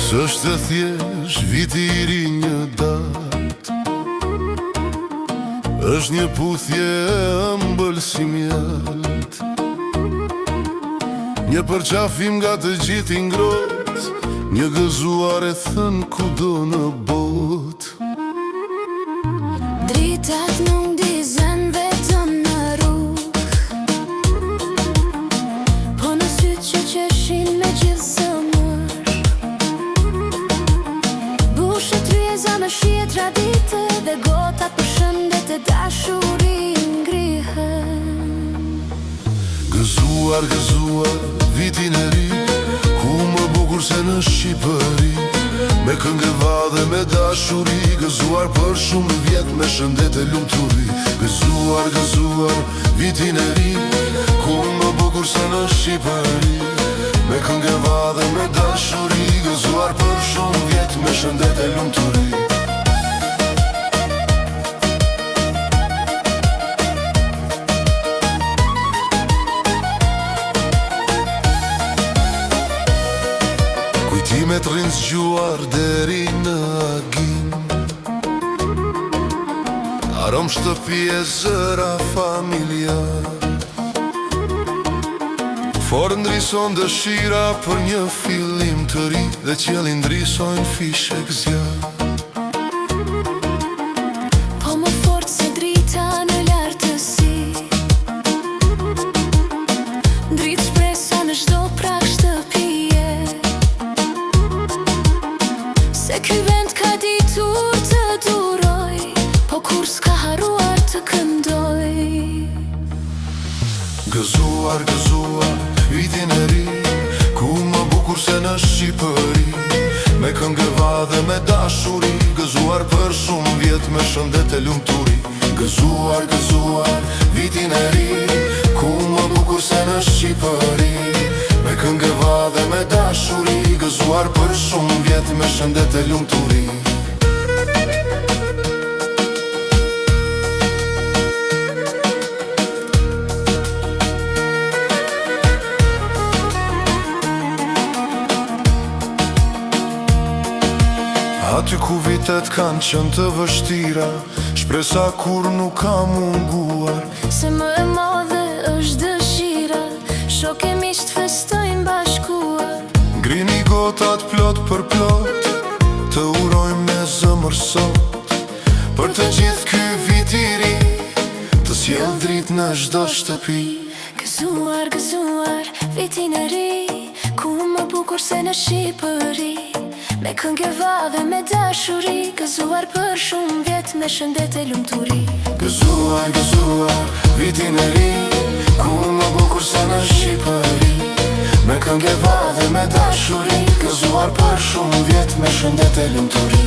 S'është e thjesht viti I ri një dat, është një puthje ëmbël si mjalt, një përqafim nga të gjithë I ngrot, një gëzuar e thënë kudo në bot. Dritat nuk dizen vetëm në rrug, po në sytë që qeshin me gjithë zëmër. Bushet rjeza me shije tradite dhe gotat për shëndet e dashuri ngrihen. Gëzuar, gëzuar vitin e ri, ku më bukur se në Shqipëri, me këngë vadhe me dashuri, gëzuar për shumë vjet me shëndet e lumturi. Gëzuar, gëzuar vitin e ri, ku më bukur se në Shqipëri, me këngë vadhe me dashuri, gëzuar për shumë vjet me shëndet e lumturi. Kujtimet rrinë zgjuar deri në agim, arom shtëpi e zëra familjar, forë ndrison dëshira për një fillim të ri, dhe qiellin ndrisojnë fishek zjarr. Po më fort se drita në lartësi, dritë shpresa në çdo prag shtëpie, se ky vend ka ditur të duroj, po kur s'ka haruar të këndoj. Gëzuar, gëzuar vitin e ri, ku më bukur se në Shqipëri, me këngë vadhe me dashuri, gëzuar për shumë vjet me shëndet e lumturi. Gëzuar, gëzuar vitin e ri, ku më bukur se në Shqipëri, me këngë vadhe me dashuri, gëzuar për shumë vjet me shëndet e lumturi. Aty ku vitet kanë qenë të vështira, shpresa kur nuk ka munguar, Se më e madhe është dëshira, shok e miq të festojnë bashkuar. ngrini gotat plot për plot, të urojmë me zëmër sot, për të gjithë ky vit I ri, të sjell dritë në çdo shtëpi. Gëzuar, gëzuar vitin e ri, ku më bukur se në Shqipëri, me këngë vadhe me dashuri, gëzuar për shumë vjet me shëndet e lumturi. Gëzuar, gëzuar vitin e ri, ku më bukur se në Shqipëri, me këngë vadhe me dashuri, gëzuar për shumë vjet me shëndet e lumturi.